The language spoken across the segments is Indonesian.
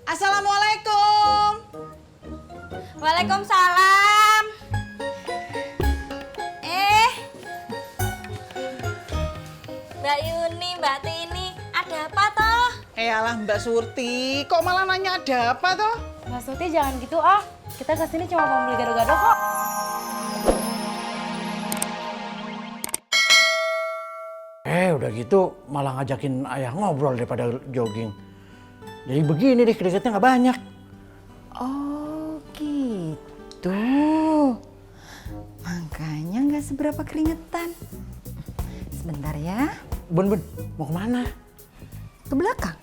Assalamualaikum. Waalaikumsalam. Mbak Yuni, Mbak Tini, ada apa toh? Alah Mbak Surti, kok malah nanya ada apa toh? Mbak Surti jangan gitu ah. Kita kesini cuma mau beli gado-gado kok. Udah gitu malah ngajakin ayah ngobrol daripada jogging. Jadi begini deh, keringetnya nggak banyak. Oh gitu. Makanya nggak seberapa keringetan. Sebentar ya. Bun, mau kemana? Ke belakang.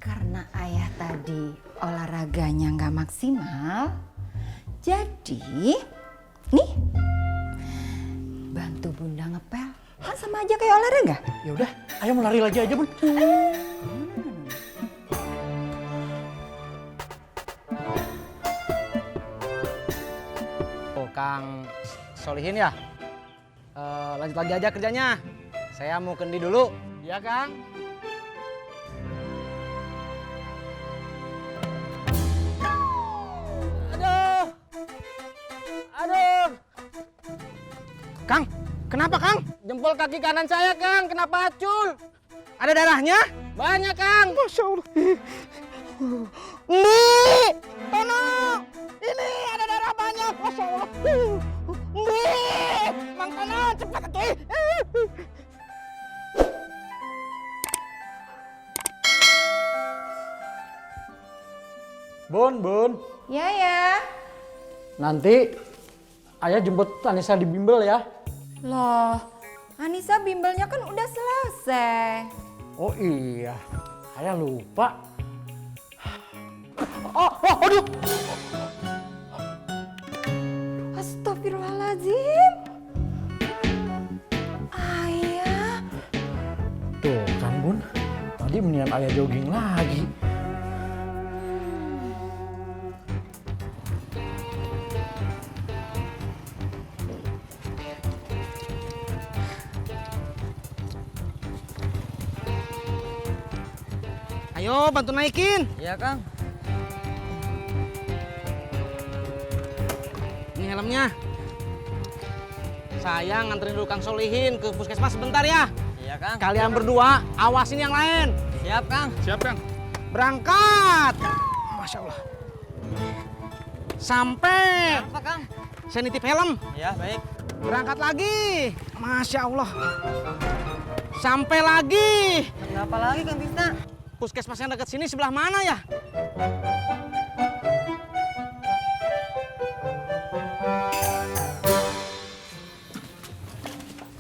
Karena ayah tadi olahraganya nggak maksimal, jadi nih bantu bunda ngepel. Kan sama aja kayak olahraga. Ya udah, ayo mau lari lagi aja, Bun. Oh, Kang Solihin ya? Lanjut lagi aja kerjanya. Saya mau kendi dulu. Iya, Kang. Aduh. Aduh. Kang, kenapa, Kang? Jempol kaki kanan saya, Kang, kena pacul. Ada darahnya? Banyak, Kang. Masya Allah. Nih, tolong. Ini ada darah banyak. Masya Allah. Nih, Mang Tono, cepat atuh. Bun. Ya ya. Nanti ayah jemput Anissa di bimbel ya. Loh, Anissa bimbelnya kan udah selesai. Oh iya, ayah lupa. Aduh. Astagfirullahaladzim. Ayah. Tuh kan, Bun. Tadi mendingan ayah jogging lagi. Ayo, bantu naikin. Iya, Kang. Ini helmnya. Saya nganterin dulu Kang Solihin ke puskesmas sebentar ya. Iya, Kang. Kalian berdua awasin yang lain. Siap, Kang. Siap, Kang. Berangkat. Masya Allah. Sampai. Apa, Kang? Saya nitip helm. Iya, baik. Berangkat lagi. Masya Allah. Sampai lagi. Kenapa lagi, Kang Tisna? Puskesmas yang dekat sini sebelah mana ya?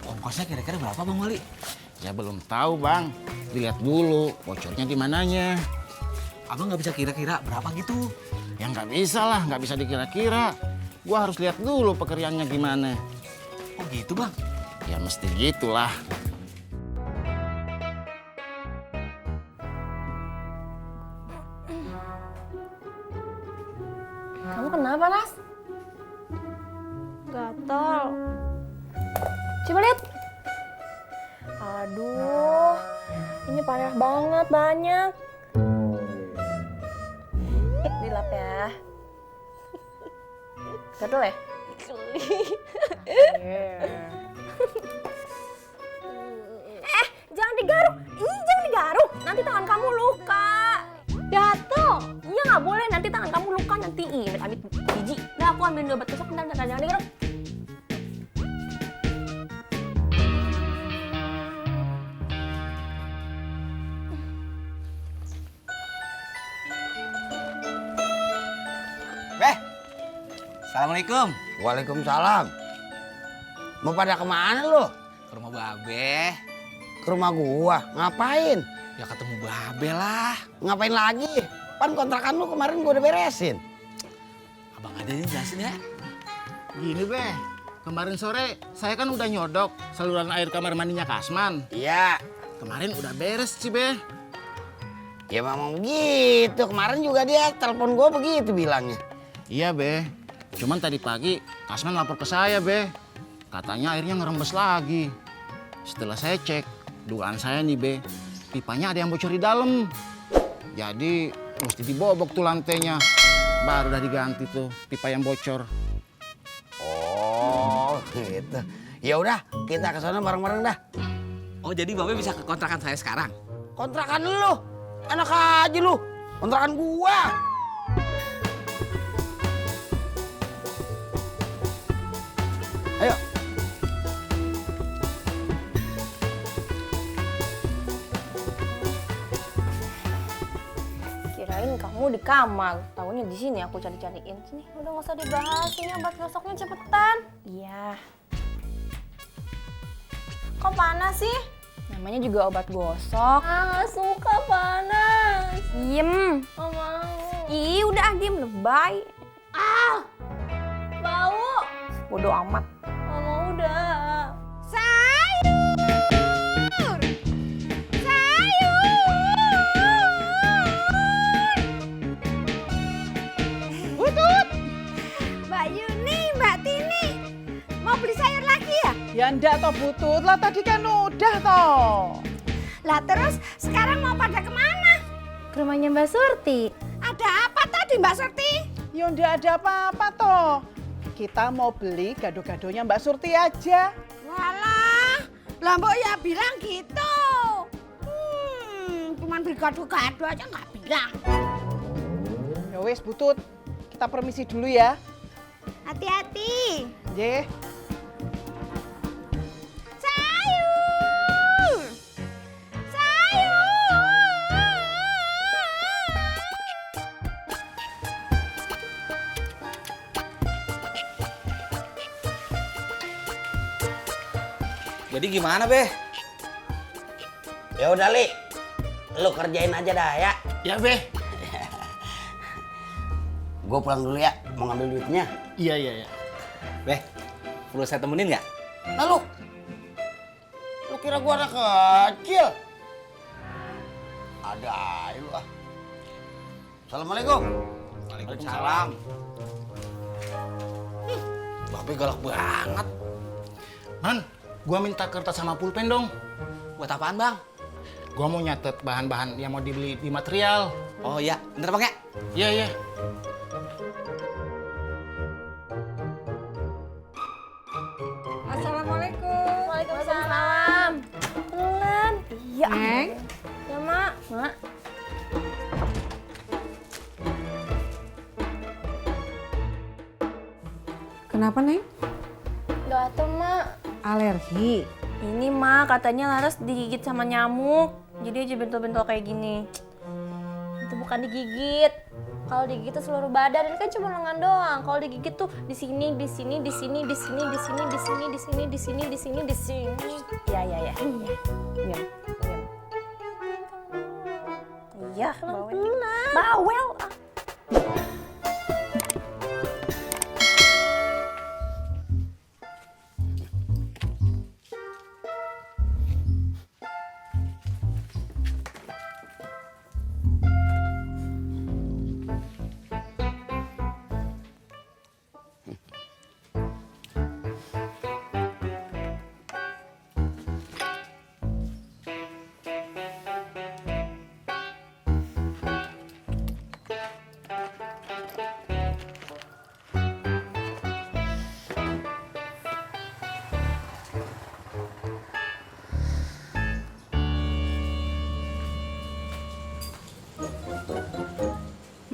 Ongkosnya kira-kira berapa, Bang Wali? Ya belum tahu, Bang. Dilihat dulu bocornya di mananya. Abang nggak bisa kira-kira berapa gitu? Ya nggak bisa lah, nggak bisa dikira-kira. Gua harus lihat dulu pekerjaannya gimana. Oh gitu, Bang? Ya mesti gitulah. Kamu kenapa, Nas? Gatal. Coba lihat. Aduh, ini parah banget, banyak. Dilap ya. Gatal ya? Geli. Jangan digaruk. Jangan digaruk. Nanti tangan kamu luka. Gatal. Iya nggak boleh. Nanti tangan kamu luka nanti. Amit biji. Nah, aku ambilin obat besok. Bentar, jangan digaruk. Assalamualaikum. Waalaikumsalam. Mau pada kemana lu? Ke rumah Babe. Ke rumah gua. Ngapain? Ya ketemu Babe lah. Ngapain lagi? Pan kontrakan lu kemarin gua udah beresin. Abang ada yang jelasin ya? Gini, Be. Kemarin sore saya kan udah nyodok saluran air kamar mandinya Kasman. Iya. Kemarin udah beres sih, Be. Ya memang begitu. Kemarin juga dia telepon gue begitu bilangnya. Iya, Be. Cuman tadi pagi Kasman lapor ke saya, Be. Katanya airnya ngerembes lagi. Setelah saya cek, dugaan saya nih, Be, pipanya ada yang bocor di dalam. Jadi mesti dibobok tuh lantainya. Baru udah diganti tuh pipa yang bocor. Oh, gitu. Ya udah, kita ke sana bareng-bareng dah. Oh, jadi Babe bisa ke kontrakan saya sekarang? Kontrakan lu. Enak aja lu. Kontrakan gua. Ayo. Kirain kamu di kamar, tahunya di sini aku cari-cariin. Sini, udah nggak usah dibahas, ini obat gosoknya cepetan. Iya. Kok panas sih? Namanya juga obat gosok. Ah, suka panas. Diem. Oh, mau. Ih, udah diem, lebay. Ah, bau. Bodoh amat. Oh, mau udah. Mbak Yuni, Mbak Tini, mau beli sayur lagi ya? Ya ndak toh Butut, lah tadi kan udah toh. Lah terus sekarang mau pada kemana? Ke rumahnya Mbak Surti. Ada apa tadi Mbak Surti? Ya ndak ada apa-apa toh. Kita mau beli gado-gadonya Mbak Surti aja. Walah, lah mbok ya bilang gitu. Cuman beli gado-gado aja nggak bilang. Ya wes Butut, kita permisi dulu ya. Hati-hati. Ye. Sayur! Sayur! Jadi gimana, Be? Ya udah, Li. Lu kerjain aja dah ya. Ya, Be. Gue pulang dulu ya, mau ngambil duitnya. Iya, iya, iya. Be, perlu saya temenin nggak? Nah lu kira gua anak kecil? Ada aja lu ah. Assalamualaikum. Waalaikumsalam. Babe galak banget. Man, gua minta kertas sama pulpen dong. Buat apaan, Bang? Gua mau nyatet bahan-bahan yang mau dibeli di material. Oh iya, bentar Bang ya. Iya, iya. Assalamualaikum. Waalaikumsalam. Pelan. Iya. Neng. Ya, Mak. Mak. Kenapa, Neng? Gak tuh, Mak. Alergi. Ini, Mak, katanya Laras digigit sama nyamuk. Jadi aja bentol-bentol kayak gini. Itu bukan digigit. Kalau digigit tuh seluruh badan, ini kan cuma lengan doang. Kalau digigit tuh di sini, di sini, di sini, di sini, di sini, di sini, di sini, di sini, di sini, di sini. Ya, ya, ya. Iya. Iya, bawel. Bawel.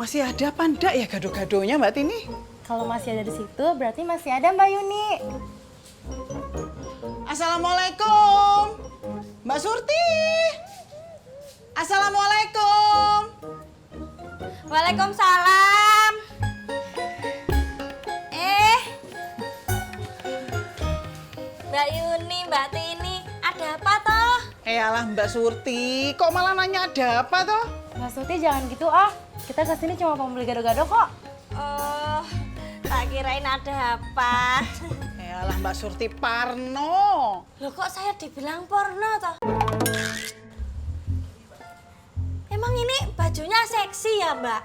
Masih ada apa ndak ya gado-gadonya Mbak Tini? Kalau masih ada di situ, berarti masih ada Mbak Yuni. Assalamualaikum. Mbak Surti. Assalamualaikum. Waalaikumsalam. Mbak Yuni, Mbak Tini, ada apa toh? Alah Mbak Surti, kok malah nanya ada apa toh? Mbak Surti jangan gitu ah. Kita kesini cuma mau beli gado-gado kok. Oh, tak kirain ada apa. Alah Mbak Surti Parno. Loh kok saya dibilang porno toh? Emang ini bajunya seksi ya, Mbak?